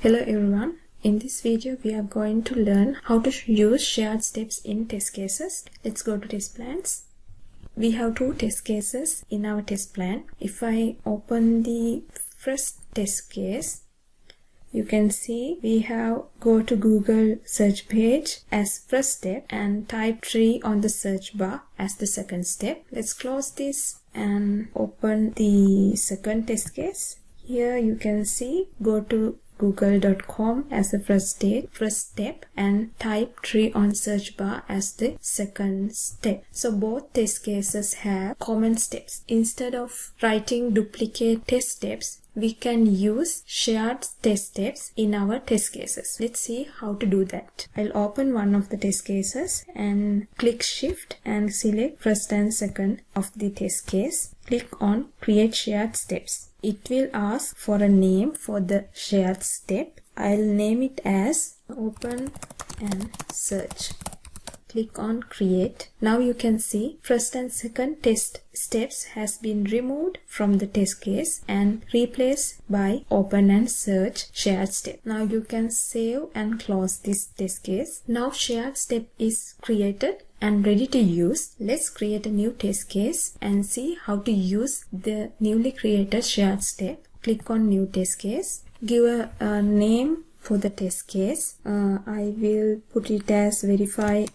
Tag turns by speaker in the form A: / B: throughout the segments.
A: Hello everyone. In this video we are going to learn how to use shared steps in test cases. Let's go to test plans. We have two test cases in our test plan. If I open the first test case, you can see we have go to Google search page as first step and type tree on the search bar as the second step. Let's close this and open the second test case. Here you can see go to google.com as the first step and type tree on search bar as the second step. So both test cases have common steps. Instead of writing duplicate test steps, we can use shared test steps in our test cases. Let's see how to do that. I'll open one of the test cases and click shift and select first and second of the test case. Click on create shared steps. It will ask for a name for the shared step. I'll name it as open and search. Click on create. Now you can see first and second test steps has been removed from the test case and replaced by open and search shared step. Now you can save and close this test case. Now shared step is created and ready to use. Let's create a new test case and see how to use the newly created shared step. Click on new test case. Give a name for the test case. I will put it as verify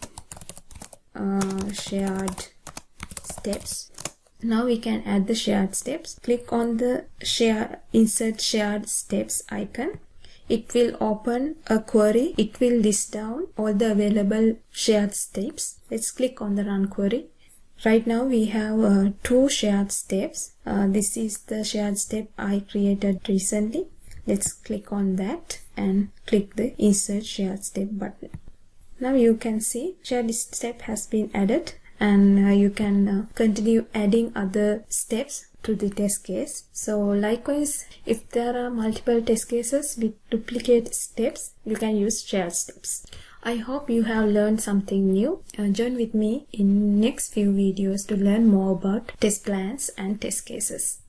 A: shared steps. Now we can add the shared steps. Click on the insert shared steps icon. It will open a query. It will list down all the available shared steps. Let's click on the run query. Right now we have two shared steps. This is the shared step I created recently. Let's click on that and click the insert shared step button. Now you can see shared step has been added and you can continue adding other steps to the test case. So likewise, if there are multiple test cases with duplicate steps, you can use shared steps. I hope you have learned something new. Join with me in next few videos to learn more about test plans and test cases.